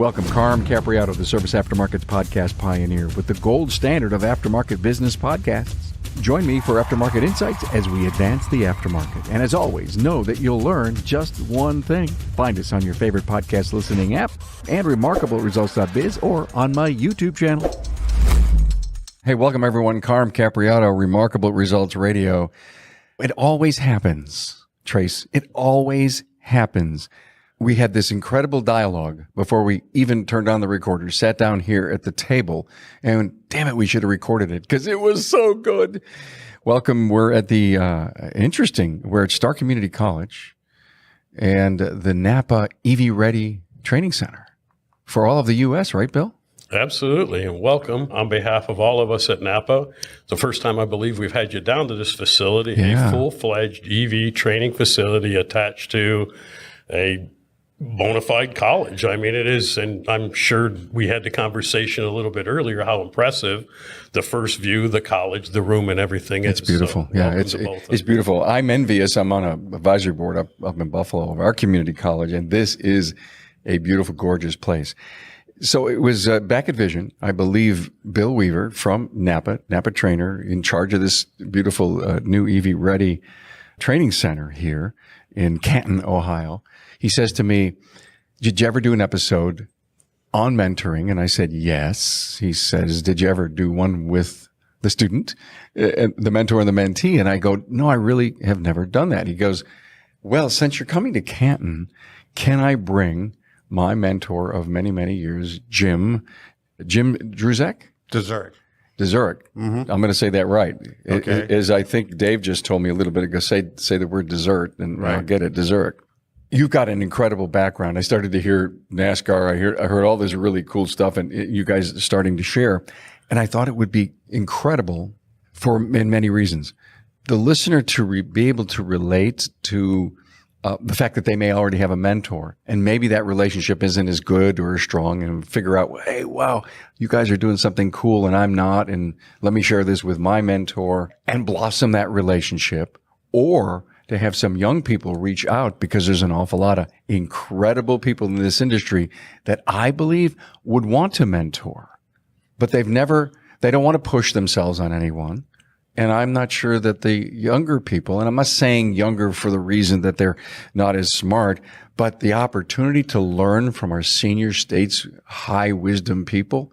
Welcome, Carm Capriato, the Service Aftermarkets podcast pioneer with the gold standard of aftermarket business podcasts. Join me for Aftermarket Insights as we advance the aftermarket. And as always, know that you'll learn just one thing. Find us on your favorite podcast listening app and remarkableresults.biz or on my YouTube channel. Hey, welcome everyone. Carm Capriato, Remarkable Results Radio. It always happens, Trace. It always happens. We had this incredible dialogue before we even turned on the recorder, sat down here at the table, and damn it, we should have recorded it because it was so good. Welcome. We're at the, we're at Star Community College and the NAPA EV Ready Training Center for all of the U.S., right, Bill? Absolutely, and welcome on behalf of all of us at NAPA. It's the first time I believe we've had you down to this facility, a full-fledged EV training facility attached to a bona fide college. I mean, it is, and I'm sure we had the conversation a little bit earlier, how impressive the first view, the college, the room, and everything is. It's beautiful. So it's beautiful. I'm envious. I'm on an advisory board up in Buffalo of our community college, and this is a beautiful, gorgeous place. So it was back at Vision, I believe Bill Weaver from NAPA Trainer, in charge of this beautiful new EV Ready Training Center here in Canton, Ohio. He says to me, did you ever do an episode on mentoring? And I said, yes. He says, did you ever do one with the student, the mentor and the mentee? And I go, no, I really have never done that. He goes, well, since you're coming to Canton, can I bring my mentor of many, many years, Jim Dzurik? Dzurik. Mm-hmm. I'm going to say that right. Okay. As I think Dave just told me a little bit ago, say the word dessert and right. I'll get it, Dzurik. You've got an incredible background. I started to hear NASCAR. I heard all this really cool stuff, and you guys are starting to share. And I thought it would be incredible in many reasons. The listener to be able to relate to the fact that they may already have a mentor, and maybe that relationship isn't as good or as strong, and figure out, hey, wow, you guys are doing something cool and I'm not, and let me share this with my mentor and blossom that relationship. Or to have some young people reach out, because there's an awful lot of incredible people in this industry that I believe would want to mentor, but they don't want to push themselves on anyone. And I'm not sure that the younger people, and I'm not saying younger for the reason that they're not as smart, but the opportunity to learn from our senior states, high wisdom people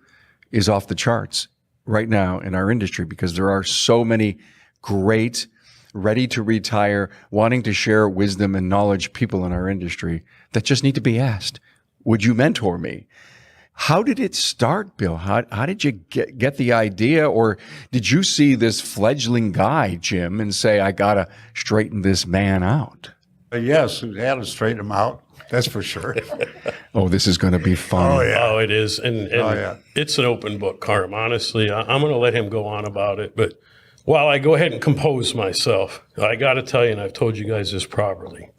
is off the charts right now in our industry, because there are so many great, ready to retire, wanting to share wisdom and knowledge people in our industry that just need to be asked, would you mentor me? How did it start, Bill? How did you get the idea? Or did you see this fledgling guy, Jim, and say, I got to straighten this man out? Yes, we had to straighten him out. That's for sure. Oh, this is going to be fun. Oh, yeah. Oh, it is. And It's an open book, Carm. Honestly, I'm going to let him go on about it. But while I go ahead and compose myself, I got to tell you, and I've told you guys this privately,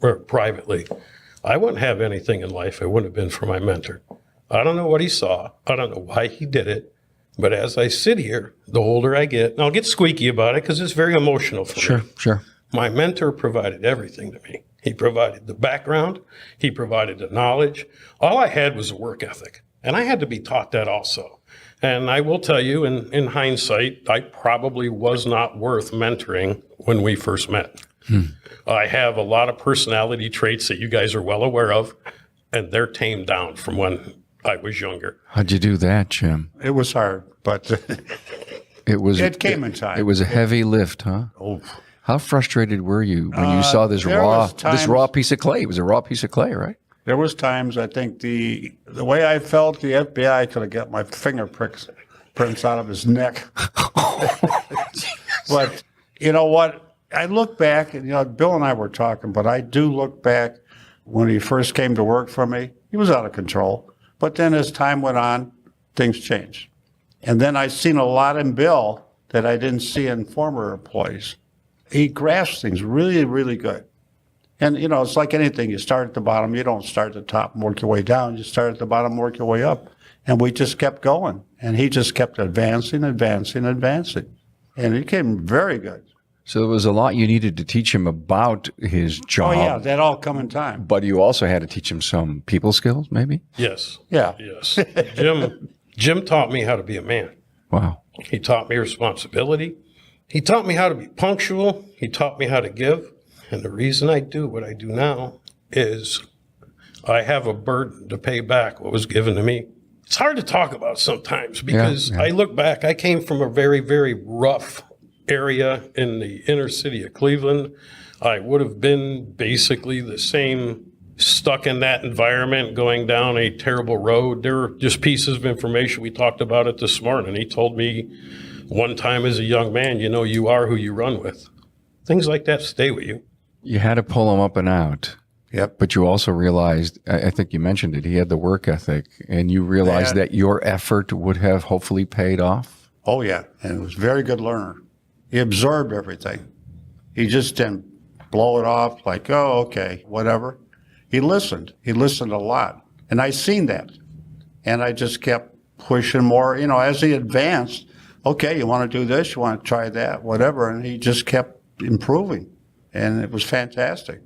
I wouldn't have anything in life if it wouldn't have been for my mentor. I don't know what he saw. I don't know why he did it. But as I sit here, the older I get, and I'll get squeaky about it because it's very emotional for me. Sure. My mentor provided everything to me. He provided the background. He provided the knowledge. All I had was a work ethic. And I had to be taught that also. And I will tell you, in hindsight, I probably was not worth mentoring when we first met. I have a lot of personality traits that you guys are well aware of, and they're tamed down from when I was younger. How'd you do that, Jim? It was hard, but it came in time. It was a heavy lift, huh? Oh. How frustrated were you when you saw this raw piece of clay? It was a raw piece of clay, right? There was times, I think, the way I felt, the FBI could have got my fingerprints out of his neck. But you know what? I look back, and Bill and I were talking, but I do look back when he first came to work for me. He was out of control. But then as time went on, things changed. And then I seen a lot in Bill that I didn't see in former employees. He grasps things really, really good. And, it's like anything. You start at the bottom. You don't start at the top and work your way down. You start at the bottom and work your way up. And we just kept going. And he just kept advancing. And he became very good. So there was a lot you needed to teach him about his Oh, job. yeah, that all come in time. But you also had to teach him some people skills, maybe? Yes. Yeah. Yes. Jim taught me how to be a man. Wow. He taught me responsibility. He taught me how to be punctual. He taught me how to give. And the reason I do what I do now is I have a burden to pay back what was given to me. It's hard to talk about sometimes because I look back, I came from a very, very rough area in the inner city of Cleveland. I would have been basically the same, stuck in that environment, going down a terrible road. There were just pieces of information. We talked about it this morning. He told me one time as a young man, you are who you run with. Things like that stay with you. You had to pull him up and out. Yep. But you also realized, I think you mentioned it, he had the work ethic, and you realized that your effort would have hopefully paid off. Oh, yeah. And he was a very good learner. He absorbed everything. He just didn't blow it off like, oh, okay, whatever. He listened. He listened a lot. And I seen that. And I just kept pushing more, as he advanced. Okay, you want to do this? You want to try that? Whatever. And he just kept improving. And it was fantastic.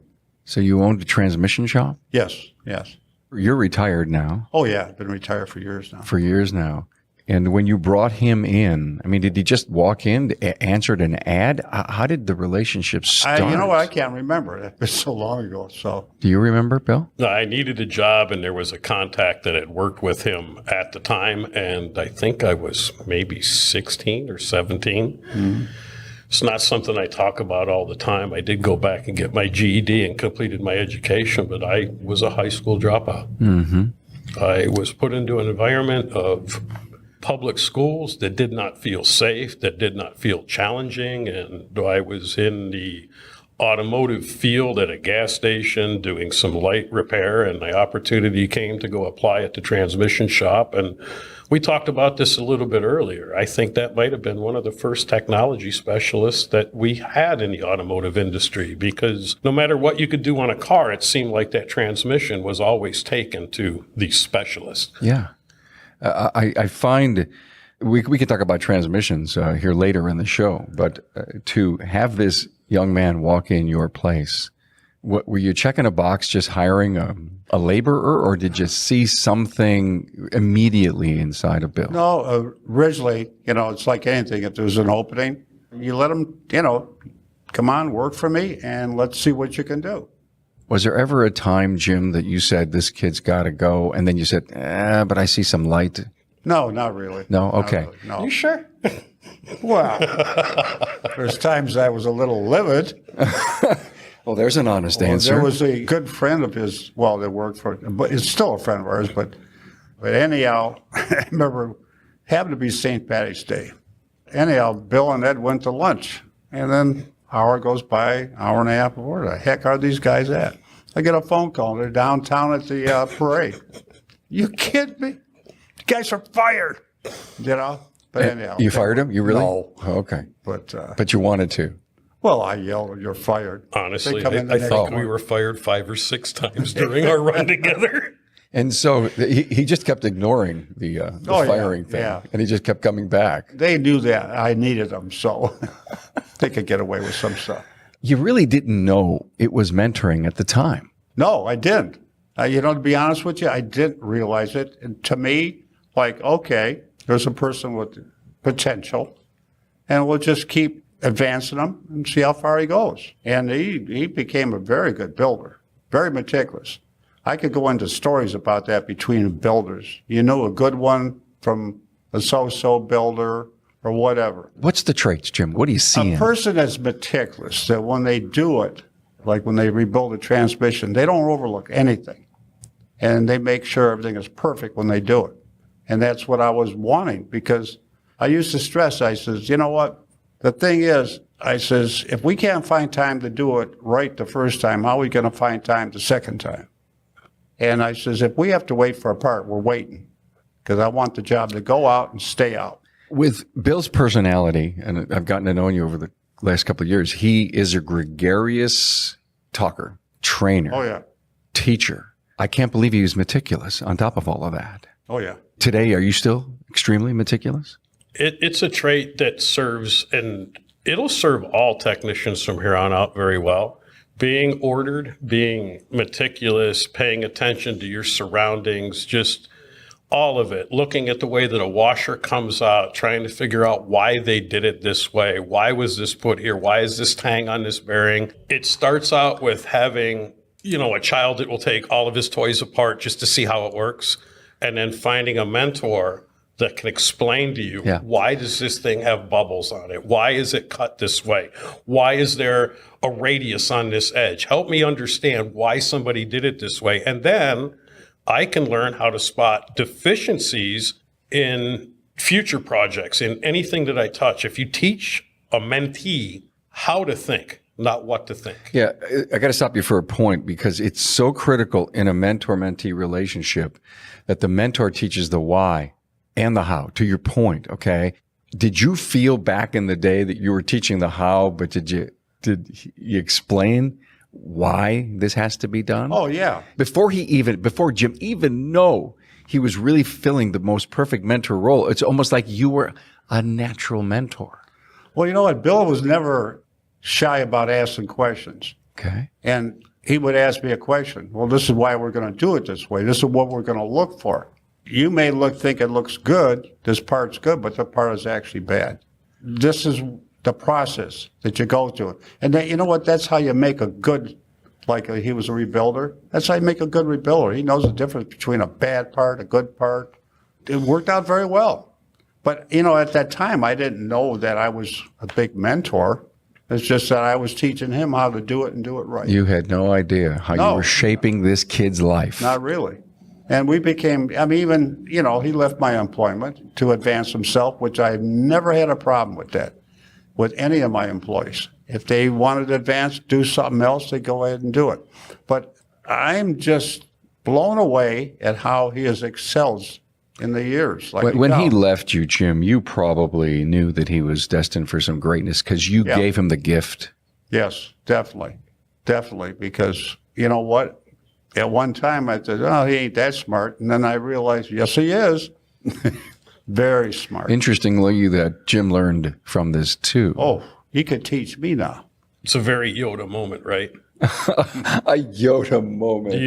So you owned a transmission shop? Yes, yes. You're retired now. Oh, yeah. I've been retired for years now. For years now. And when you brought him in, I mean, did he just walk in, answered an ad? How did the relationship start? You know what? I can't remember. It was so long ago. So, Do you remember, Bill? I needed a job, and there was a contact that had worked with him at the time, and I think I was maybe 16 or 17. Mm-hmm. It's not something I talk about all the time. I did go back and get my GED and completed my education, but I was a high school dropout. Mm-hmm. I was put into an environment of public schools that did not feel safe, that did not feel challenging, and I was in the automotive field at a gas station doing some light repair, and the opportunity came to go apply at the transmission shop. And we talked about this a little bit earlier. I think that might have been one of the first technology specialists that we had in the automotive industry, because no matter what you could do on a car, it seemed like that transmission was always taken to the specialist. Yeah. I find we can talk about transmissions here later in the show, but to have this young man walk in your place, were you checking a box just hiring a laborer, or did you see something immediately inside of Bill? no, originally, it's like anything. If there's an opening, you let him, come on, work for me, and let's see what you can do. Was there ever a time, Jim, that you said, this kid's got to go, and then you said, but I see some light? No, not really. No? Not Okay. really, no. You sure? Well, there's times I was a little livid. Well, there's an honest answer. There was a good friend of his, that worked for, but it's still a friend of ours, but anyhow, I remember happened to be St. Patty's Day. Anyhow, Bill and Ed went to lunch, and then hour goes by, hour and a half, where the heck are these guys at? I get a phone call. They're downtown at the parade. You kidding me? The guys are fired. But anyhow. You fired him? You really? No. Oh, okay. But you wanted to. well, I yelled, "You're fired." Honestly, They come in the I next think we morning. were fired 5 or 6 times during our run together. And so he just kept ignoring the Oh, yeah, firing thing, yeah. and he just kept coming back. They knew that I needed them, so they could get away with some stuff. You really didn't know it was mentoring at the time. No, I didn't. To be honest with you, I didn't realize it. And to me, okay, there's a person with potential, and we'll just keep advancing him and see how far he goes. And he became a very good builder, very meticulous. I could go into stories about that between builders. You know, a good one from a so-so builder or whatever. What's the traits, Jim? What do you see? A person that's meticulous, that when they do it, like when they rebuild a transmission, they don't overlook anything. And they make sure everything is perfect when they do it. And that's what I was wanting, because I used to stress, I says, you know what? The thing is, I says, if we can't find time to do it right the first time, how are we going to find time the second time? And I says, if we have to wait for a part, we're waiting, because I want the job to go out and stay out. With Bill's personality, and I've gotten to know you over the last couple of years, he is a gregarious talker, trainer, Oh, yeah. teacher. I can't believe he was meticulous on top of all of that. Oh, yeah. Today, are you still extremely meticulous? It's a trait that serves, and it'll serve all technicians from here on out very well. Being ordered, being meticulous, paying attention to your surroundings, just all of it, looking at the way that a washer comes out, trying to figure out why they did it this way. Why was this put here? Why is this tang on this bearing? It starts out with having, a child that will take all of his toys apart just to see how it works, and then finding a mentor that can explain to you, why does this thing have bubbles on it? Why is it cut this way? Why is there a radius on this edge? Help me understand why somebody did it this way. And then I can learn how to spot deficiencies in future projects, in anything that I touch. If you teach a mentee how to think, not what to think. Yeah, I got to stop you for a point, because it's so critical in a mentor-mentee relationship that the mentor teaches the why and the how, to your point, okay? Did you feel back in the day that you were teaching the how, but did you explain why this has to be done? Oh, yeah. Before Jim even know he was really filling the most perfect mentor role, it's almost like you were a natural mentor. Well, you know what? Bill was never shy about asking questions. Okay. And he would ask me a question. Well, this is why we're going to do it this way. This is what we're going to look for. You may think it looks good, this part's good, but the part is actually bad. This is the process that you go through. And then, you know what? That's how you make a good, like he was a rebuilder. That's how you make a good rebuilder. He knows the difference between a bad part, a good part. It worked out very well. But, at that time, I didn't know that I was a big mentor. It's just that I was teaching him how to do it and do it right. You had no idea how you were shaping this kid's life. Not really. And we became, even, he left my employment to advance himself, which I never had a problem with that, with any of my employees. If they wanted to advance, do something else, they go ahead and do it. But I'm just blown away at how he has excelled in the years. When he left you, Jim, you probably knew that he was destined for some greatness, because you gave him the gift. Yes, definitely. Definitely. Because you know what? At one time, I said, oh, he ain't that smart. And then I realized, yes, he is. Very smart. Interestingly, that Jim learned from this too. Oh, he could teach me now. It's a very Yoda moment, right? A Yoda moment.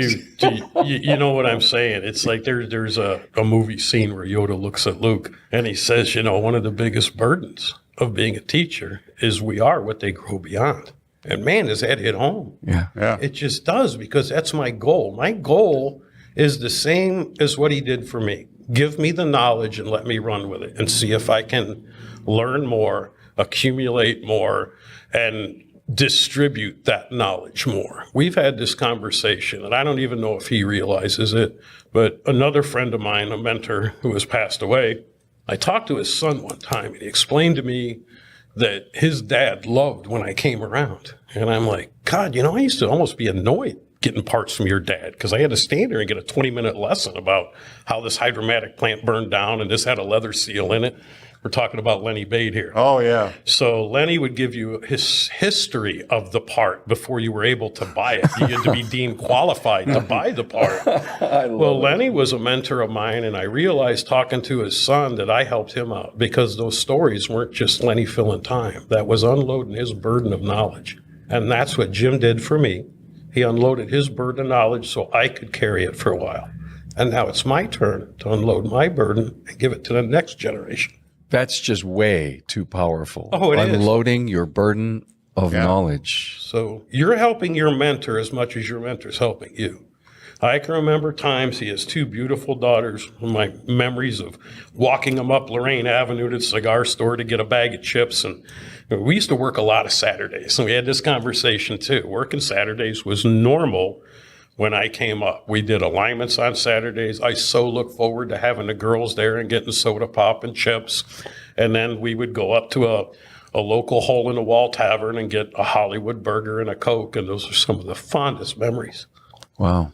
You know what I'm saying? It's like there's a movie scene where Yoda looks at Luke and he says, one of the biggest burdens of being a teacher is we are what they grow beyond. And man, does that hit home. Yeah. It just does, because that's my goal. My goal is the same as what he did for me. Give me the knowledge and let me run with it and see if I can learn more, accumulate more, and distribute that knowledge more. We've had this conversation, and I don't even know if he realizes it, but another friend of mine, a mentor who has passed away, I talked to his son one time, and he explained to me that his dad loved when I came around. And I'm like, God, I used to almost be annoyed getting parts from your dad, because I had to stand there and get a 20-minute lesson about how this hydromatic plant burned down and this had a leather seal in it. We're talking about Lenny Bade here. Oh, yeah. So Lenny would give you his history of the part before you were able to buy it. You had to be deemed qualified to buy the part. Well, Lenny was a mentor of mine, and I realized talking to his son that I helped him out, because those stories weren't just Lenny filling time. That was unloading his burden of knowledge. And that's what Jim did for me. He unloaded his burden of knowledge so I could carry it for a while. And now it's my turn to unload my burden and give it to the next generation. That's just way too powerful. Oh, it is. Unloading your burden of knowledge. So you're helping your mentor as much as your mentor's helping you. I can remember times he has two beautiful daughters, my memories of walking them up Lorraine Avenue to the cigar store to get a bag of chips. And we used to work a lot of Saturdays. And we had this conversation too. Working Saturdays was normal when I came up. We did alignments on Saturdays. I so look forward to having the girls there and getting soda pop and chips. And then we would go up to a local hole-in-the-wall tavern and get a Hollywood burger and a Coke. And those are some of the fondest memories. Wow.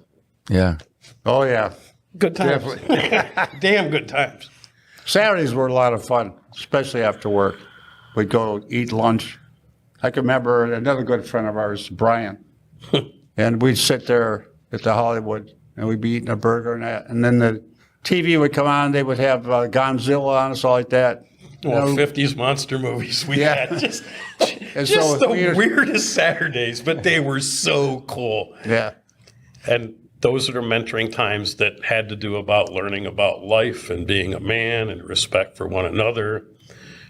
Yeah. Oh, yeah. Good times. Damn good times. Saturdays were a lot of fun, especially after work. We'd go eat lunch. I can remember another good friend of ours, Brian, and we'd sit there at the Hollywood, and we'd be eating a burger and that. And then the TV would come on. They would have Godzilla on us, all like that. Well, 50s monster movies we Yeah. had. Just so the weird. weirdest Saturdays, but they were so cool. Yeah. And those are the mentoring times that had to do about learning about life and being a man and respect for one another.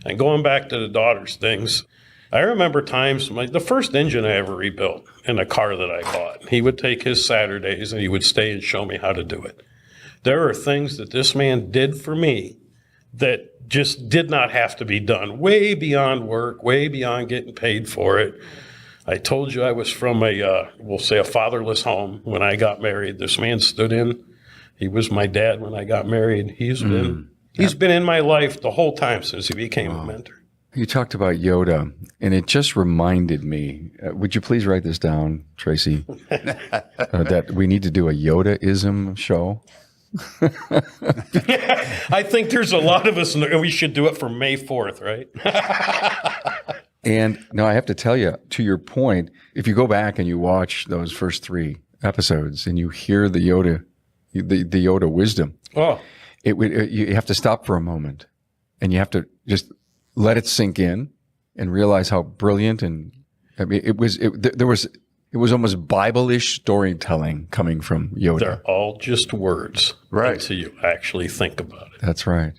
And going back to the daughter's things, I remember times, the first engine I ever rebuilt in a car that I bought, he would take his Saturdays and he would stay and show me how to do it. There are things that this man did for me that just did not have to be done, way beyond work, way beyond getting paid for it. I told you I was from we'll say a fatherless home when I got married. This man stood in. He was my dad when I got married. He's been in my life the whole time since he became a mentor. You talked about Yoda, and it just reminded me, would you please write this down, Tracy, that we need to do a Yoda-ism show? I think there's a lot of us, and we should do it for May 4th, right? And now I have to tell you, to your point, if you go back and you watch those first 3 episodes and you hear the Yoda wisdom, you have to stop for a moment and you have to just let it sink in and realize how brilliant it was almost Bible-ish storytelling coming from Yoda. They're all just words until you actually think about it. That's right.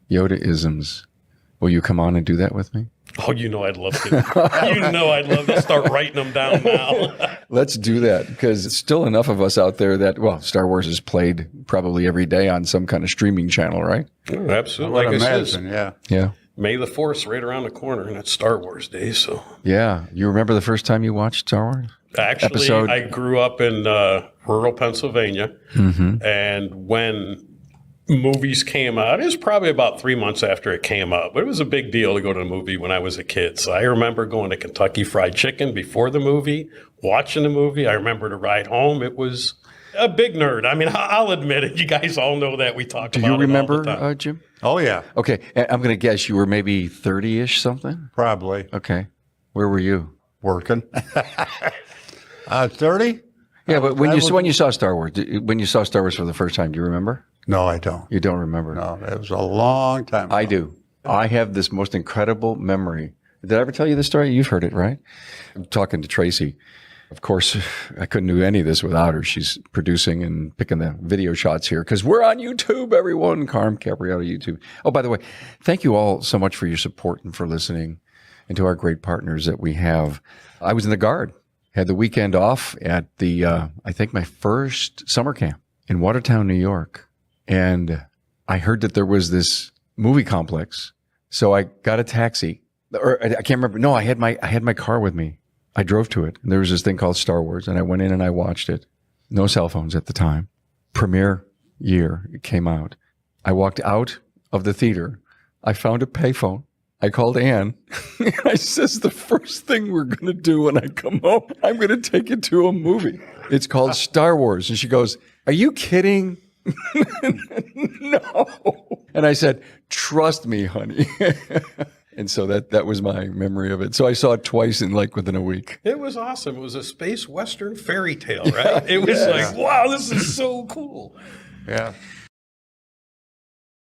Yoda-isms. Will you come on and do that with me? Oh, I'd love to. I'd love to start writing them down now. Let's do that, because it's still enough of us out there that, Star Wars is played probably every day on some kind of streaming channel, right? Oh, absolutely. I would Like imagine, yeah. May the 4th right around the corner, and it's Star Wars Day, so. Yeah. You remember the first time you watched Star Wars? Actually, I grew up in rural Pennsylvania, and when movies came out, it was probably about 3 months after it came out, but it was a big deal to go to a movie when I was a kid. So I remember going to Kentucky Fried Chicken before the movie, watching the movie. I remember the ride home. It was a big nerd. I mean, I'll admit it. You guys all know that. We talked about it all the time. Do you remember, Jim? Oh, yeah. Okay. I'm going to guess you were maybe 30-ish something? Probably. Okay. Where were you? Working. 30? Yeah, but when you saw Star Wars for the first time, do you remember? No, I don't. You don't remember? No, it was a long time ago. I do. I have this most incredible memory. Did I ever tell you this story? You've heard it, right? I'm talking to Tracy. Of course, I couldn't do any of this without her. She's producing and picking the video shots here because we're on YouTube, everyone. Carm Capriotto YouTube. Oh, by the way, thank you all so much for your support and for listening, and to our great partners that we have. I was in the Guard, had the weekend off at the, I think my first summer camp in Watertown, New York. And I heard that there was this movie complex. So I got a taxi, or I can't remember. No, I had my car with me. I drove to it. And there was this thing called Star Wars, and I went in and I watched it. No cell phones at the time. Premiere year, it came out. I walked out of the theater. I found a payphone. I called Ann. I says, the first thing we're going to do when I come home, I'm going to take you to a movie. It's called Star Wars. And she goes, are you kidding? No. And I said, trust me, honey. And so that was my memory of it. So I saw it twice within a week. It was awesome. It was a space western fairy tale, right? It was like, wow, this is so cool. Yeah.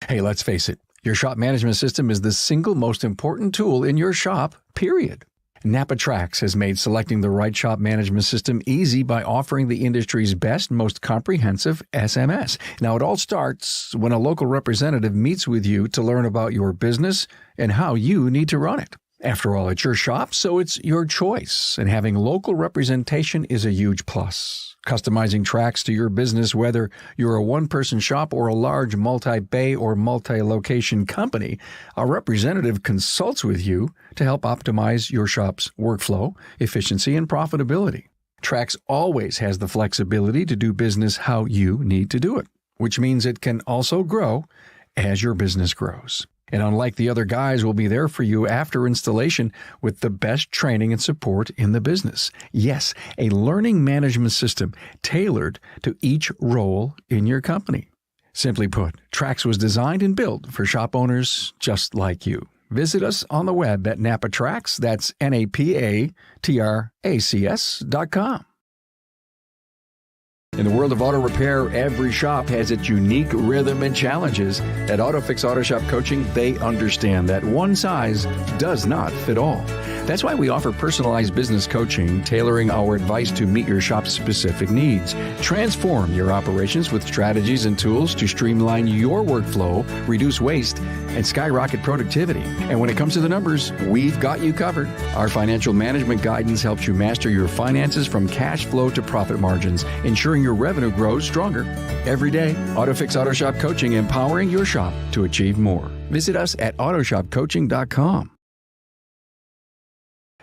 Hey, let's face it. Your shop management system is the single most important tool in your shop, period. NAPA Trax has made selecting the right shop management system easy by offering the industry's best, most comprehensive SMS. Now, it all starts when a local representative meets with you to learn about your business and how you need to run it. After all, it's your shop, so it's your choice, and having local representation is a huge plus. Customizing Trax to your business, whether you're a one-person shop or a large multi-bay or multi-location company, a representative consults with you to help optimize your shop's workflow, efficiency, and profitability. Trax always has the flexibility to do business how you need to do it, which means it can also grow as your business grows. And unlike the other guys, will be there for you after installation with the best training and support in the business. Yes, a learning management system tailored to each role in your company. Simply put, Trax was designed and built for shop owners just like you. Visit us on the web at NAPA Trax, that's NAPATRACS.com. In the world of auto repair, every shop has its unique rhythm and challenges. At AutoFix Auto Shop Coaching, they understand that one size does not fit all. That's why we offer personalized business coaching, tailoring our advice to meet your shop's specific needs. Transform your operations with strategies and tools to streamline your workflow, reduce waste, and skyrocket productivity. And when it comes to the numbers, we've got you covered. Our financial management guidance helps you master your finances from cash flow to profit margins, ensuring your revenue grows stronger. Every day, AutoFix Auto Shop Coaching, empowering your shop to achieve more. Visit us at autoshopcoaching.com.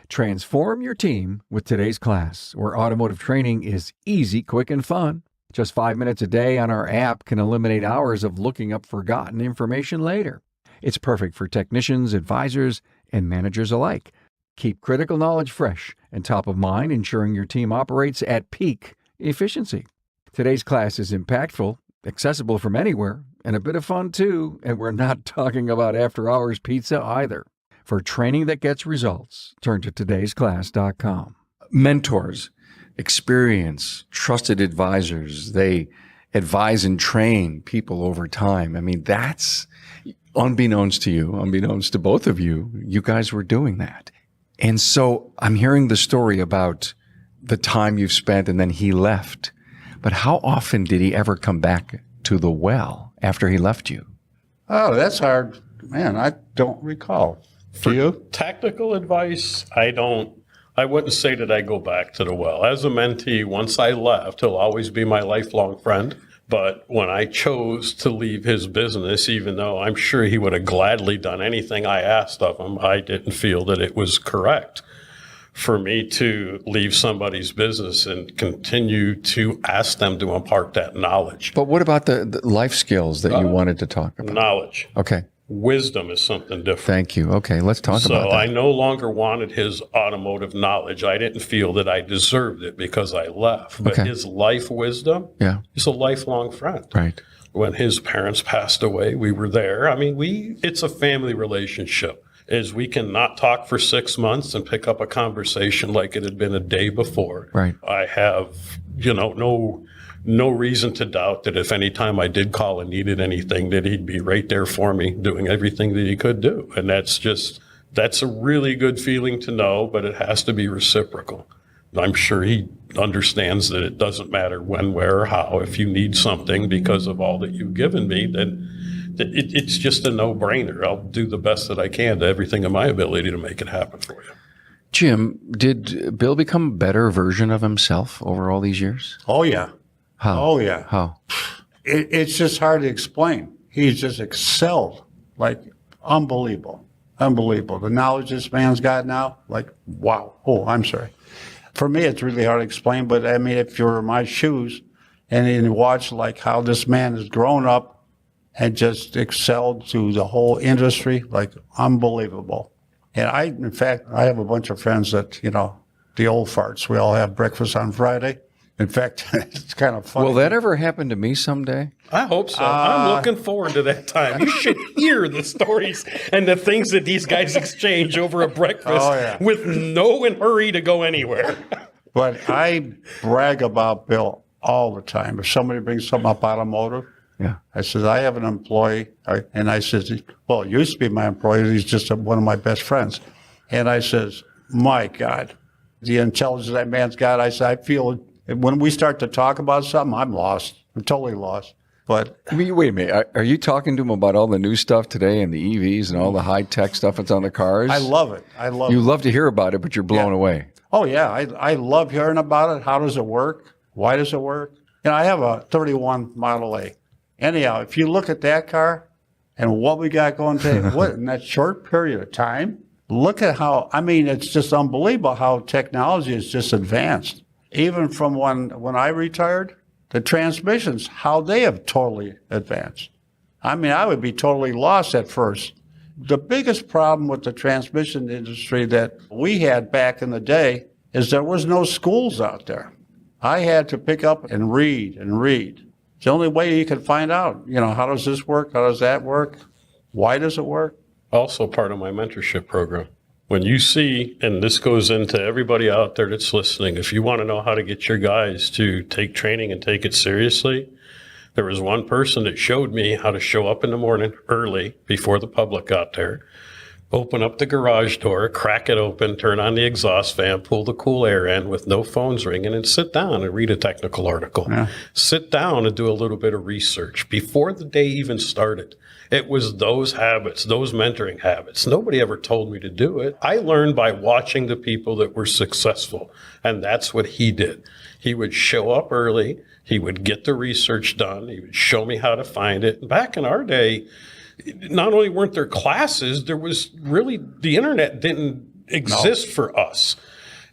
Transform your team with today's class, where automotive training is easy, quick, and fun. Just 5 minutes a day on our app can eliminate hours of looking up forgotten information later. It's perfect for technicians, advisors, and managers alike. Keep critical knowledge fresh and top of mind, ensuring your team operates at peak efficiency. Today's class is impactful, accessible from anywhere, and a bit of fun too, and we're not talking about after-hours pizza either. For training that gets results, turn to todaysclass.com. Mentors, experience, trusted advisors, they advise and train people over time. I mean, that's unbeknownst to you, unbeknownst to both of you, you guys were doing that. And so I'm hearing the story about the time you've spent and then he left. But how often did he ever come back to the well after he left you? Oh, that's hard. Man, I don't recall. Do you? Tactical advice, I wouldn't say that I go back to the well. As a mentee, once I left, he'll always be my lifelong friend. But when I chose to leave his business, even though I'm sure he would have gladly done anything I asked of him, I didn't feel that it was correct for me to leave somebody's business and continue to ask them to impart that knowledge. But what about the life skills that you wanted to talk about? Knowledge. Okay. Wisdom is something different. Thank you. Okay, let's talk about So that. I no longer wanted his automotive knowledge. I didn't feel that I deserved it because I left. But Okay. his life wisdom, Yeah. he's a lifelong friend. Right. When his parents passed away, we were there. I mean, it's a family relationship. We can not talk for 6 months and pick up a conversation like it had been a day before. Right. I have, no reason to doubt that if any time I did call and needed anything, that he'd be right there for me, doing everything that he could do. And that's a really good feeling to know, but it has to be reciprocal. I'm sure he understands that it doesn't matter when, where, or how. If you need something because of all that you've given me, then it's just a no-brainer. I'll do the best that I can to everything in my ability to make it happen for you. Jim, did Bill become a better version of himself over all these years? Oh, yeah. How? Oh, yeah. How? It's just hard to explain. He's just excelled, like unbelievable. Unbelievable. The knowledge this man's got now, like, wow. Oh, I'm sorry. For me, it's really hard to explain, but I mean, if you're in my shoes and you watch like how this man has grown up and just excelled through the whole industry, like unbelievable. And in fact, I have a bunch of friends that, the old farts, we all have breakfast on Friday. In fact, it's kind of funny. Will that ever happen to me someday? I hope so. I'm looking forward to that time. You should hear the stories and the things that these guys exchange over a breakfast with no hurry to go anywhere. But I brag about Bill all the time. If somebody brings something up automotive, Yeah. I said, I have an employee, and I said, well, it used to be my employee. He's just one of my best friends. And I says, my God, the intelligence that man's got, I said, I feel when we start to talk about something, I'm lost. I'm totally lost. But Wait a minute. Are you talking to him about all the new stuff today and the EVs and all the high-tech stuff that's on the cars? I love it. You love to hear about it, but you're blown away. Oh, yeah. I love hearing about it. How does it work? Why does it work? I have a 31 Model A. Anyhow, if you look at that car and what we got going today, what in that short period of time, look at how, it's just unbelievable how technology has just advanced. Even from when I retired, the transmissions, how they have totally advanced. I would be totally lost at first. The biggest problem with the transmission industry that we had back in the day is there was no schools out there. I had to pick up and read and read. It's the only way you could find out, how does this work? How does that work? Why does it work? Also part of my mentorship program. When you see, and this goes into everybody out there that's listening, if you want to know how to get your guys to take training and take it seriously, there was one person that showed me how to show up in the morning early before the public got there, open up the garage door, crack it open, turn on the exhaust fan, pull the cool air in with no phones ringing, and sit down and read a technical article. Yeah. Sit down and do a little bit of research before the day even started. It was those habits, those mentoring habits. Nobody ever told me to do it. I learned by watching the people that were successful, and that's what he did. He would show up early. He would get the research done. He would show me how to find it. Back in our day, not only weren't there classes, there was really, the internet didn't exist for us.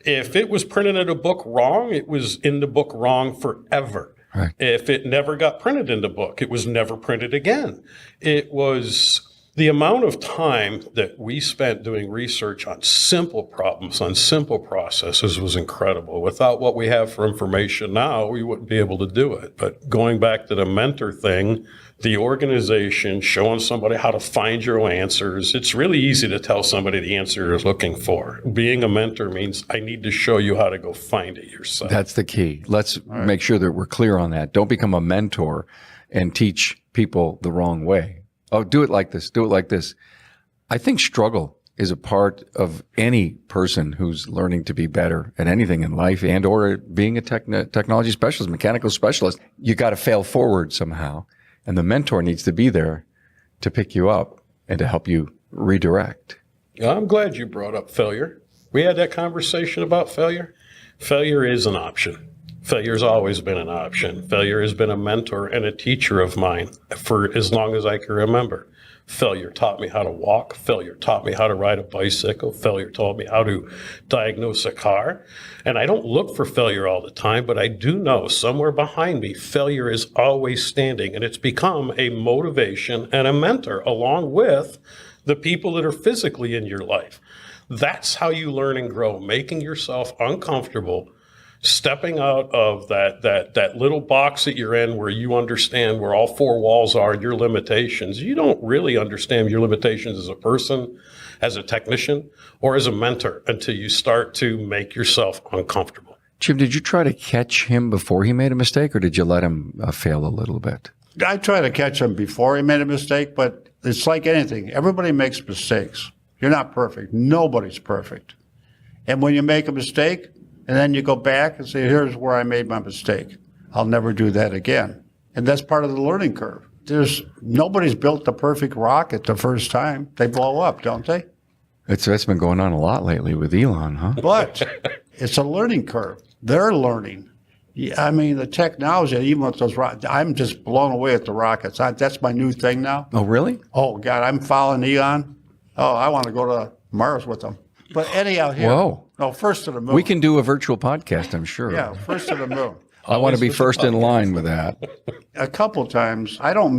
If it was printed in a book wrong, it was in the book wrong forever. Right. If it never got printed in the book, it was never printed again. It was the amount of time that we spent doing research on simple problems, on simple processes was incredible. Without what we have for information now, we wouldn't be able to do it. But going back to the mentor thing, the organization, showing somebody how to find your answers. It's really easy to tell somebody the answer you're looking for. Being a mentor means I need to show you how to go find it yourself. That's the key. Let's make sure that we're clear on that. Don't become a mentor and teach people the wrong way. Oh, do it like this. Do it like this. I think struggle is a part of any person who's learning to be better at anything in life and or being a technology specialist, mechanical specialist. You got to fail forward somehow. And the mentor needs to be there to pick you up and to help you redirect. I'm glad you brought up failure. We had that conversation about failure. Failure is an option. Failure's always been an option. Failure has been a mentor and a teacher of mine for as long as I can remember. Failure taught me how to walk. Failure taught me how to ride a bicycle. Failure taught me how to diagnose a car. And I don't look for failure all the time, but I do know somewhere behind me, failure is always standing. And it's become a motivation and a mentor along with the people that are physically in your life. That's how you learn and grow, making yourself uncomfortable, stepping out of that little box that you're in where you understand where all four walls are, your limitations. You don't really understand your limitations as a person, as a technician, or as a mentor until you start to make yourself uncomfortable. Jim, did you try to catch him before he made a mistake, or did you let him fail a little bit? I try to catch him before he made a mistake, but it's like anything. Everybody makes mistakes. You're not perfect. Nobody's perfect. And when you make a mistake, and then you go back and say, here's where I made my mistake. I'll never do that again. And that's part of the learning curve. Nobody's built the perfect rocket the first time. They blow up, don't they? That's been going on a lot lately with Elon, huh? But it's a learning curve. They're learning. I mean, the technology, even with those rockets, I'm just blown away at the rockets. That's my new thing now. Oh, really? Oh, God, I'm following Elon. Oh, I want to go to Mars with him. But anyhow, here. Whoa. No, first to the moon. We can do a virtual podcast, I'm sure. Yeah, first to the moon. I want to be first in line with that. A couple times, I don't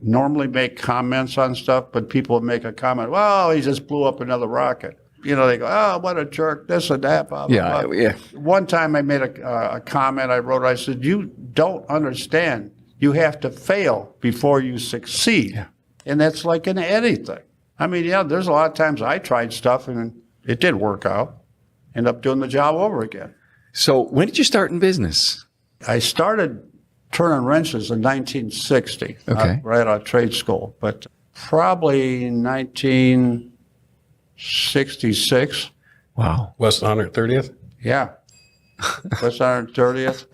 normally make comments on stuff, but people make a comment, well, he just blew up another rocket. You know, they go, oh, what a jerk, this and that, blah, blah, blah. Yeah. One time I made a comment I said, you don't understand. You have to fail before you succeed. Yeah. And that's like in anything. I mean, yeah, there's a lot of times I tried stuff and it did work out. End up doing the job over again. So when did you start in business? I started turning wrenches in 1960, right out of trade school, but probably 1966. Wow. West 130th? Yeah. West 130th.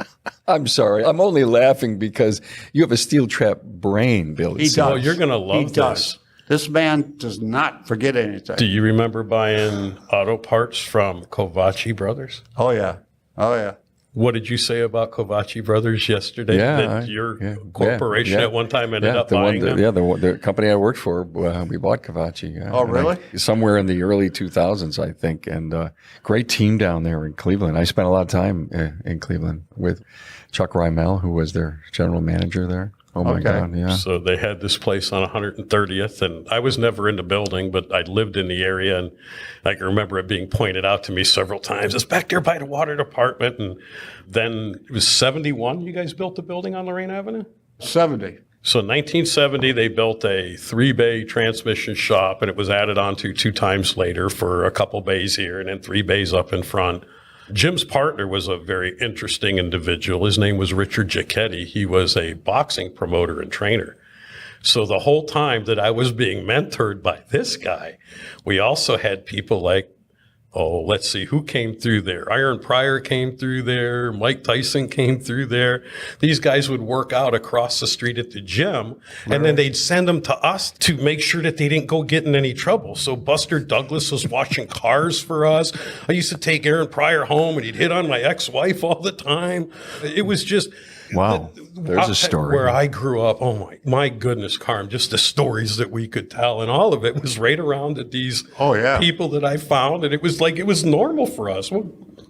I'm sorry. I'm only laughing because you have a steel trap brain, Bill. He does. Oh, you're going to love this. Does. This man does not forget anything. Do you remember buying auto parts from Kovaci Brothers? Oh, yeah. Oh, yeah. What did you say about Kovaci Brothers yesterday? Yeah, that your corporation at one time ended up buying them? Yeah, the company I worked for, we bought Kovaci. Yeah. Oh, really? Somewhere in the early 2000s, I think. And great team down there in Cleveland. I spent a lot of time in Cleveland with Chuck Rymel, who was their general manager there. Oh, my God, yeah. So they had this place on 130th, and I was never in the building, but I lived in the area, and I can remember it being pointed out to me several times. It's back there by the water department, and then it was 71 you guys built the building on Lorraine Avenue? 70. So in 1970, they built a 3-bay transmission shop, and it was added on to 2 times later for a couple bays here and then 3 bays up in front. Jim's partner was a very interesting individual. His name was Richard Giacchetti. He was a boxing promoter and trainer. So the whole time that I was being mentored by this guy, we also had people like, let's see, who came through there? Iron Pryor came through there. Mike Tyson came through there. These guys would work out across the street at the gym, and then they'd send them to us to make sure that they didn't go get in any trouble. So Buster Douglas was washing cars for us. I used to take Aaron Pryor home, and he'd hit on my ex-wife all the time. It was just... Wow. There's a story. Where I grew up, oh my goodness, Carm, just the stories that we could tell. And all of it was right around at these people that I found. And it was like, it was normal for us. Well,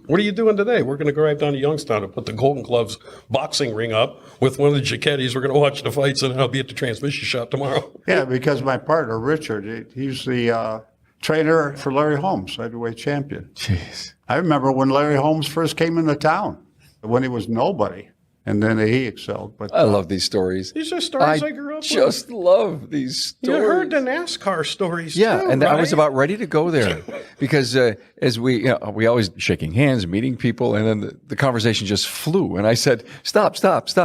what are you doing today? We're going to drive down to Youngstown and put the Golden Gloves boxing ring up with one of the Giacchettis. We're going to watch the fights, and then I'll be at the transmission shop tomorrow. Yeah, because my partner, Richard, he's the trainer for Larry Holmes, heavyweight champion. Jeez. I remember when Larry Holmes first came into town, when he was nobody. And then he excelled. But I love these stories. These are stories I grew up with. I just love these stories. You heard the NASCAR stories, yeah, too, and right? I was about ready to go there because as we always shaking hands, meeting people, and then the conversation just flew. And I said, stop.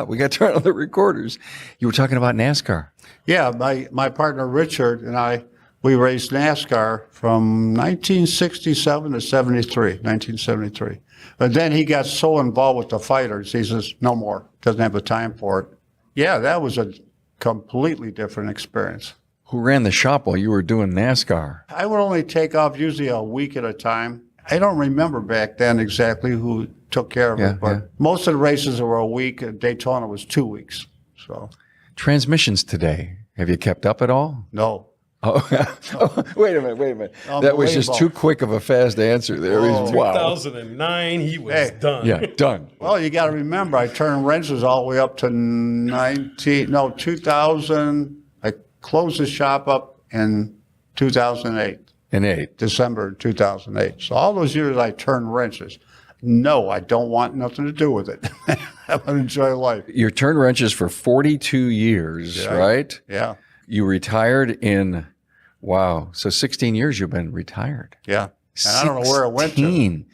We got to turn on the recorders. You were talking about NASCAR. Yeah, my partner Richard and I, we raced NASCAR from 1967 to 1973. But then he got so involved with the fighters, he says, no more, doesn't have the time for it. Yeah, that was a completely different experience. Who ran the shop while you were doing NASCAR? I would only take off usually a week at a time. I don't remember back then exactly who took care of it, but most of the races were a week. Daytona was 2 weeks. So Transmissions today, have you kept up at all? No. Oh, wait a minute. That was just too quick of a fast answer there. Wow. 2009, he was done. Yeah, done. Well, you got to remember, I turned wrenches all the way up to 2000. I closed the shop up in 2008. December 2008. So all those years I turned wrenches. No, I don't want nothing to do with it. I want to enjoy life. You turned wrenches for 42 years, right? Yeah. You retired in, so 16 years you've been retired. Yeah. And I don't know where it went to.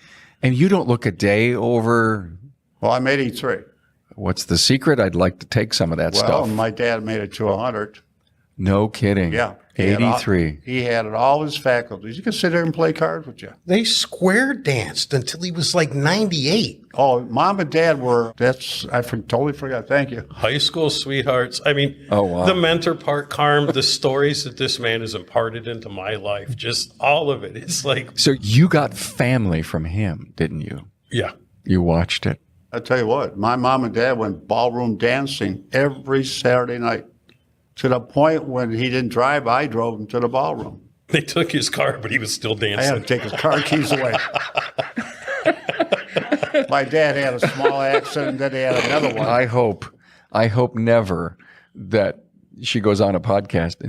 And you don't look a day over. Well, I'm 83. What's the secret? I'd like to take some of that stuff. Well, my dad made it to 100. No kidding. Yeah. 83. He had all his faculties. You can sit there and play cards with you. They square danced until he was like 98. Oh, Mom and Dad totally forgot. Thank you. High school sweethearts. I mean, the mentor part, Carm, the stories that this man has imparted into my life, just all of it. It's like. So you got family from him, didn't you? Yeah. You watched it. I tell you what, my mom and dad went ballroom dancing every Saturday night. To the point when he didn't drive, I drove him to the ballroom. They took his car, but he was still dancing. I had to take his car keys away. My dad had a small accident, then he had another one. I hope never that she goes on a podcast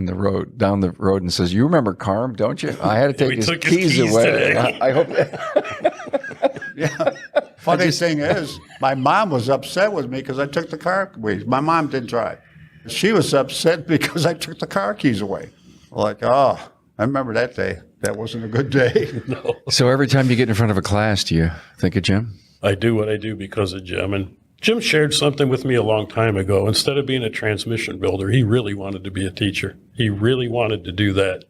down the road and says, "You remember Carm, don't you? I had to take his keys away." I hope that. Yeah. Funny thing is, my mom was upset with me because I took the car keys. My mom didn't drive. She was upset because I took the car keys away. Like, I remember that day. That wasn't a good day. No. So every time you get in front of a class, do you think of Jim? I do what I do because of Jim. And Jim shared something with me a long time ago. Instead of being a transmission builder, he really wanted to be a teacher. He really wanted to do that.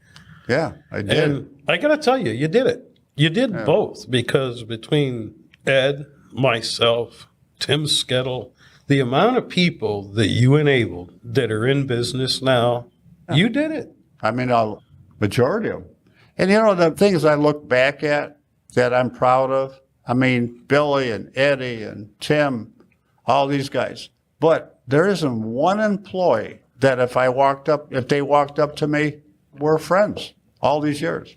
Yeah, I did. And I got to tell you, you did it. You did both, because between Ed, myself, Tim Skettle, the amount of people that you enabled that are in business now, you did it. I mean, a majority of them. And the things I look back at that I'm proud of, I mean, Billy and Eddie and Tim, all these guys. But there isn't one employee that if they walked up to me, we're friends all these years.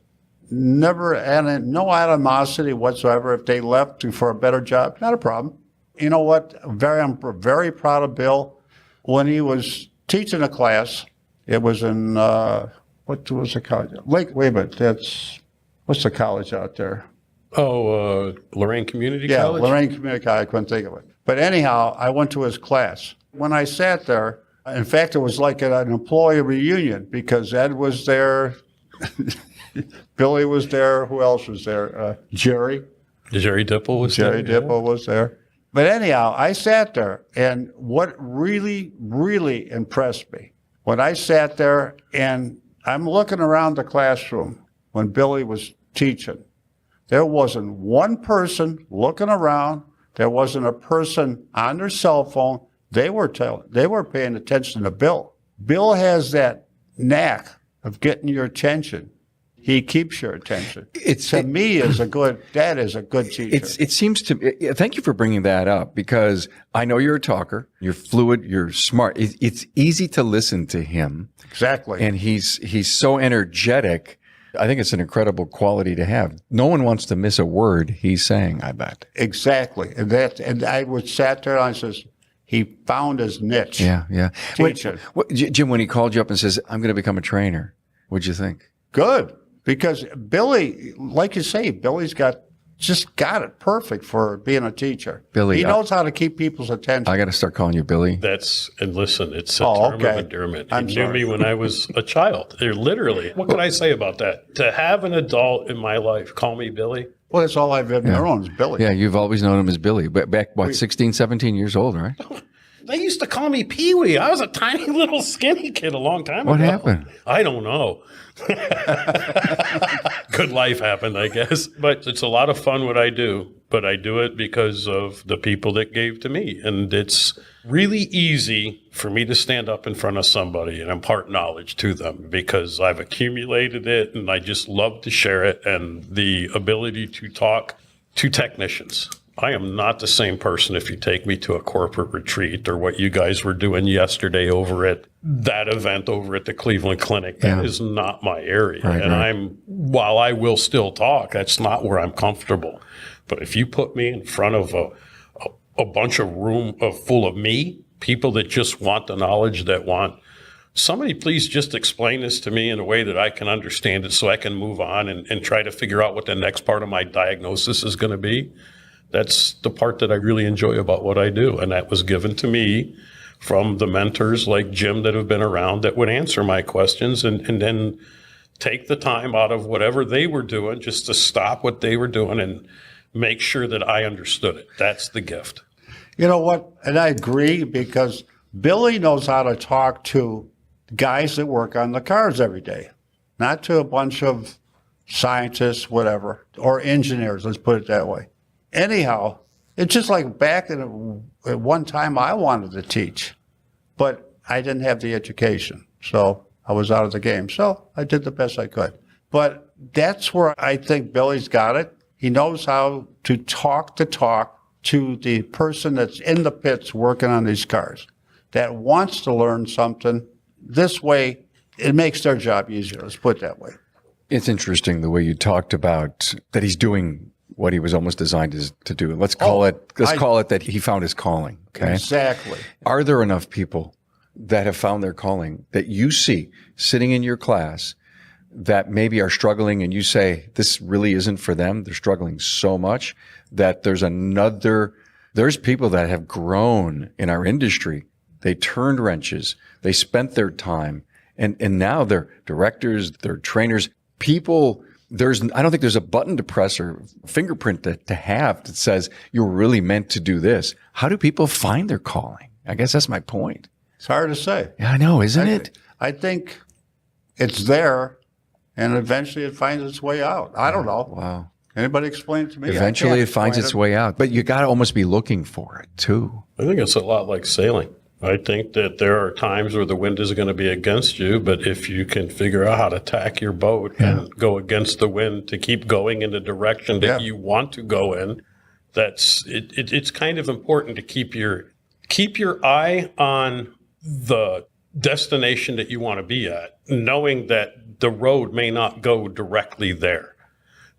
Never, and no animosity whatsoever. If they left for a better job, not a problem. You know what? I'm very proud of Bill. When he was teaching a class, it was in, what was the college? Wait a minute, what's the college out there? Lorraine Community College? Yeah, Lorraine Community College, I couldn't think of it. But anyhow, I went to his class. When I sat there, In fact, it was like at an employee reunion because Ed was there, Billy was there, who else was there? Jerry. Jerry Dipple was Jerry there. Dipple was there. But anyhow, I sat there, and what really, really impressed me, when I sat there and I'm looking around the classroom when Billy was teaching, there wasn't one person looking around. There wasn't a person on their cell phone. They were paying attention to Bill. Bill has that knack of getting your attention. He keeps your attention. That is a good teacher. It seems to. Thank you for bringing that up because I know you're a talker. You're fluid. You're smart. It's easy to listen to him. Exactly. And he's so energetic. I think it's an incredible quality to have. No one wants to miss a word he's saying, I bet. Exactly. And I sat there and I says, he found his niche. Yeah. Teaching. Jim, when he called you up and says, I'm going to become a trainer, what'd you think? Good. Because Billy, like you say, Billy's got it perfect for being a teacher. Billy, he knows how to keep people's attention. I got to start calling you Billy. And listen, it's a term of endearment. He knew me when I was a child. Literally. What can I say about that? To have an adult in my life call me Billy. Well, that's all I've ever known is Billy. Yeah, you've always known him as Billy. But back, 16, 17 years old, right? They used to call me Pee-wee. I was a tiny little skinny kid a long time ago. What happened? I don't know. Good life happened, I guess. But it's a lot of fun what I do. But I do it because of the people that gave to me. And it's really easy for me to stand up in front of somebody and impart knowledge to them because I've accumulated it and I just love to share it and the ability to talk to technicians. I am not the same person if you take me to a corporate retreat or what you guys were doing yesterday over at that event over at the Cleveland Clinic. That is not my area. Right. While I will still talk, that's not where I'm comfortable. But if you put me in front of a bunch of room full of people that just want the knowledge that want, somebody please just explain this to me in a way that I can understand it so I can move on and try to figure out what the next part of my diagnosis is going to be. That's the part that I really enjoy about what I do. And that was given to me from the mentors like Jim that have been around that would answer my questions and then take the time out of whatever they were doing just to stop what they were doing and make sure that I understood it. That's the gift. You know what? And I agree because Billy knows how to talk to guys that work on the cars every day, not to a bunch of scientists, whatever, or engineers, let's put it that way. Anyhow, it's just like back at one time I wanted to teach, but I didn't have the education. So I was out of the game. So I did the best I could. But that's where I think Billy's got it. He knows how to talk to the person that's in the pits working on these cars that wants to learn something. This way, it makes their job easier. Let's put it that way. It's interesting the way you talked about that he's doing what he was almost designed to do. Let's call it that he found his calling. Okay. Exactly. Are there enough people that have found their calling that you see sitting in your class that maybe are struggling and you say, this really isn't for them? They're struggling so much that there's people that have grown in our industry. They turned wrenches. They spent their time and now they're directors, they're trainers, people. I don't think there's a button to press or fingerprint to have that says you're really meant to do this. How do people find their calling? I guess that's my point. It's hard to say. Yeah, I know, isn't it? I think it's there, and eventually it finds its way out. I don't know. Wow. Anybody explain it to me? Eventually it finds its way out. But you got to almost be looking for it, too. I think it's a lot like sailing. I think that there are times where the wind is going to be against you, but if you can figure out how to tack your boat and go against the wind to keep going in the direction that you want to go in, it's kind of important to keep your eye on the destination that you want to be at, knowing that the road may not go directly there.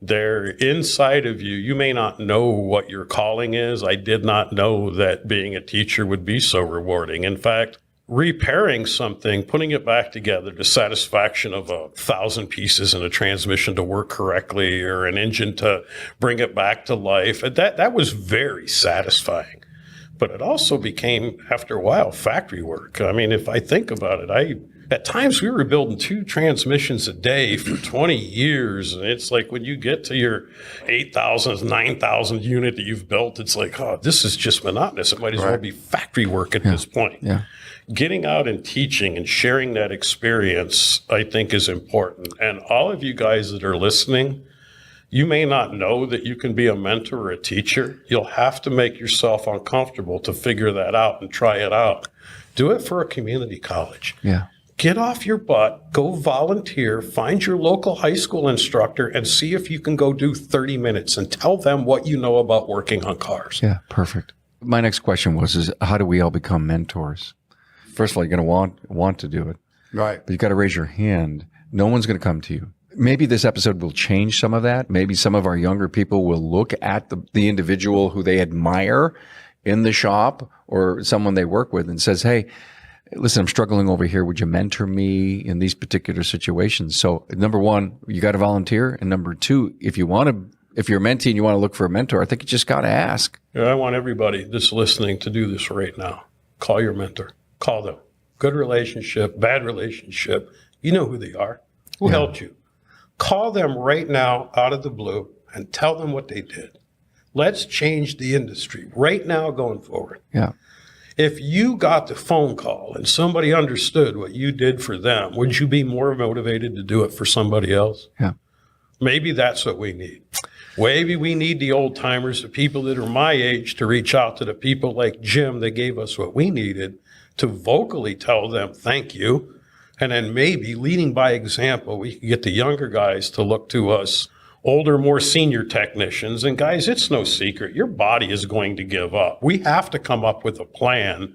They're inside of you. You may not know what your calling is. I did not know that being a teacher would be so rewarding. In fact, repairing something, putting it back together, the satisfaction of 1,000 pieces in a transmission to work correctly or an engine to bring it back to life, that was very satisfying. But it also became, after a while, factory work. I mean, if I think about it, at times we were building 2 transmissions a day for 20 years. And it's like when you get to your 8,000, 9,000 unit that you've built, it's like, oh, this is just monotonous. It might as well be factory work at this point. Yeah. Getting out and teaching and sharing that experience, I think, is important. And all of you guys that are listening, you may not know that you can be a mentor or a teacher. You'll have to make yourself uncomfortable to figure that out and try it out. Do it for a community college. Yeah. Get off your butt, go volunteer, find your local high school instructor, and see if you can go do 30 minutes and tell them what you know about working on cars. Yeah, perfect. My next question is how do we all become mentors? First of all, you're going to want to do it. Right. But you got to raise your hand. No one's going to come to you. Maybe this episode will change some of that. Maybe some of our younger people will look at the individual who they admire in the shop or someone they work with and says, hey, listen, I'm struggling over here. Would you mentor me in these particular situations? So number one, you got to volunteer. And number two, if you're a mentee and you want to look for a mentor, I think you just got to ask. Yeah, I want everybody that's listening to do this right now. Call your mentor. Call them. Good relationship, bad relationship. You know who they are. Who helped you? Call them right now out of the blue and tell them what they did. Let's change the industry right now going forward. Yeah. If you got the phone call and somebody understood what you did for them, would you be more motivated to do it for somebody else? Yeah. Maybe that's what we need. Maybe we need the old timers, the people that are my age, to reach out to the people like Jim that gave us what we needed, to vocally tell them thank you. And then maybe leading by example, we can get the younger guys to look to us, older, more senior technicians. And guys, it's no secret, your body is going to give up. We have to come up with a plan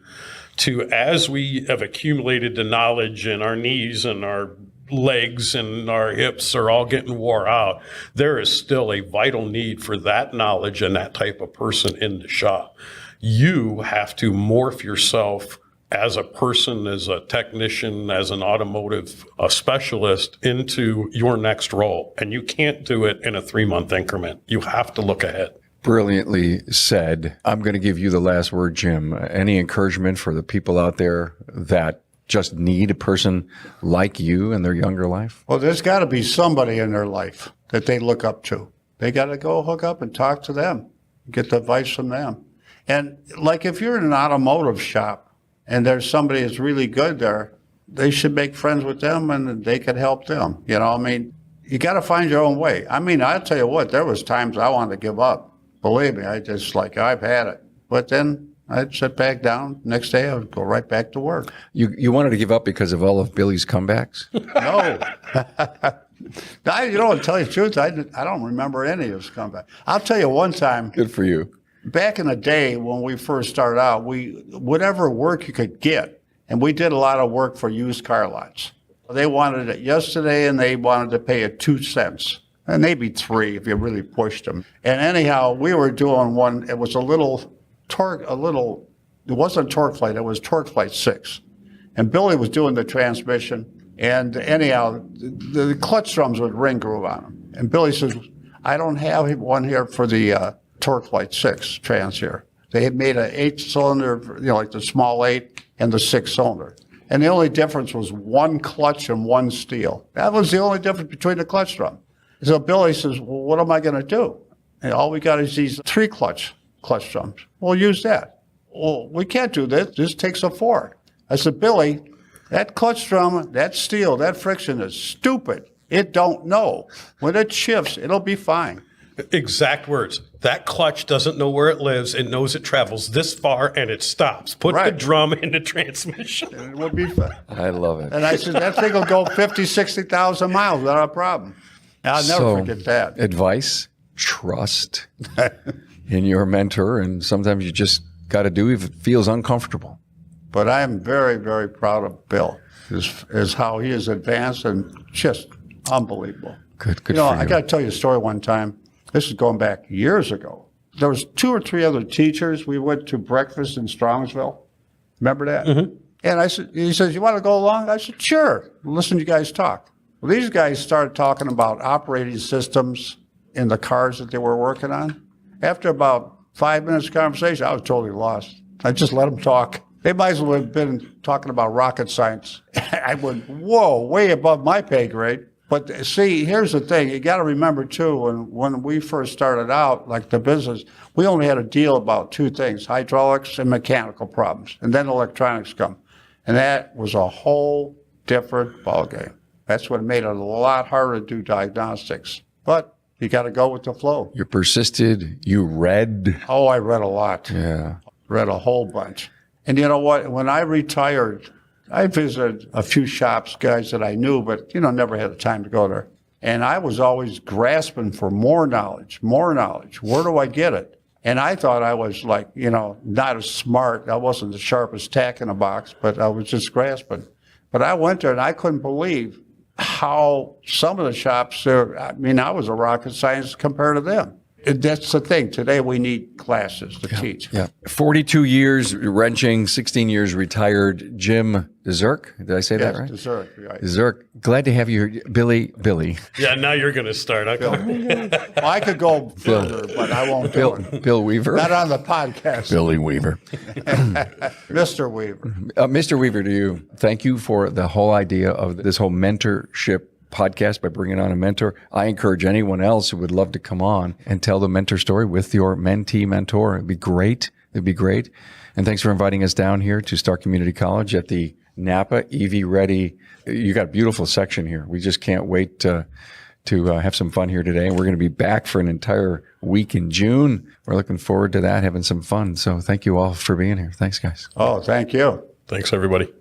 to, as we have accumulated the knowledge and our knees and our legs and our hips are all getting wore out, there is still a vital need for that knowledge and that type of person in the shop. You have to morph yourself as a person, as a technician, as an automotive specialist into your next role. And you can't do it in a 3-month increment. You have to look ahead. Brilliantly said. I'm going to give you the last word, Jim. Any encouragement for the people out there that just need a person like you in their younger life? Well, there's got to be somebody in their life that they look up to. They got to go hook up and talk to them, get the advice from them. And like if you're in an automotive shop, and there's somebody that's really good there, they should make friends with them and they could help them. You know, I mean, you got to find your own way. I mean, I'll tell you what, there was times I wanted to give up. Believe me, I've had it. But then I'd sit back down. Next day, I would go right back to work. You wanted to give up because of all of Billy's comebacks? No. I'll tell you the truth, I don't remember any of his comeback. I'll tell you one time. Good for you. Back in the day when we first started out, whatever work you could get, and we did a lot of work for used car lots. They wanted it yesterday, and they wanted to pay it 2 cents, and maybe 3 if you really pushed them. And anyhow, we were doing one. It was it wasn't torque plate. It was torque plate 6, and Billy was doing the transmission. And anyhow, the clutch drums with ring groove on them. And Billy says, "I don't have one here for the." Torque plate 6 trans here. They had made an 8-cylinder, like the small 8 and the 6-cylinder. And the only difference was 1 clutch and 1 steel. That was the only difference between the clutch drum. So Billy says, well, what am I going to do? And all we got is these 3 clutch drums. We'll use that. Well, we can't do this. This takes a 4. I said, Billy, that clutch drum, that steel, that friction is stupid. It don't know. When it shifts, it'll be fine. Exact words. That clutch doesn't know where it lives. It knows it travels this far and it stops. Put the drum in the transmission. And it will be fine. I love it. And I said, that thing will go 50, 60,000 miles without a problem. And I'll never forget that. Advice, trust in your mentor. And sometimes you just got to do if it feels uncomfortable. But I am very, very proud of Bill, is how he has advanced and just unbelievable. Good for you. I got to tell you a story one time. This is going back years ago. There was 2 or 3 other teachers. We went to breakfast in Strongsville. Remember that? Mm-hmm. And he says, you want to go along? I said, sure. Listen to you guys talk. Well, these guys started talking about operating systems in the cars that they were working on. After about 5 minutes of conversation, I was totally lost. I just let them talk. They might as well have been talking about rocket science. I went, whoa, way above my pay grade. But see, here's the thing. You got to remember, too, when we first started out, like the business, we only had to deal about two things, hydraulics and mechanical problems. And then electronics come. And that was a whole different ballgame. That's what made it a lot harder to do diagnostics. But you got to go with the flow. You persisted. You read. Oh, I read a lot. Yeah. Read a whole bunch. And you know what? When I retired, I visited a few shops, guys that I knew, but, never had the time to go there. And I was always grasping for more knowledge, more knowledge. Where do I get it? And I thought I was like, not as smart. I wasn't the sharpest tack in a box, but I was just grasping. But I went there and I couldn't believe how some of the shops there, I was a rocket scientist compared to them. That's the thing. Today we need classes to teach. Yeah. 42 years wrenching, 16 years retired. Jim Dzurik. Did I say that right? Dzurik, right. Dzurik. Glad to have you here. Billy. Yeah, now you're going to start. Well, I could go further, but I won't do it. Bill Weaver. Not on the podcast. Billy Weaver. Mr. Weaver. Mr. Weaver, to you, thank you for the whole idea of this whole mentorship podcast by bringing on a mentor. I encourage anyone else who would love to come on and tell the mentor story with your mentee mentor. It'd be great. And thanks for inviting us down here to Star Community College at the NAPA EV Ready. You got a beautiful section here. We just can't wait to have some fun here today. And we're going to be back for an entire week in June. We're looking forward to that, having some fun. So thank you all for being here. Thanks, guys. Oh, thank you. Thanks, everybody.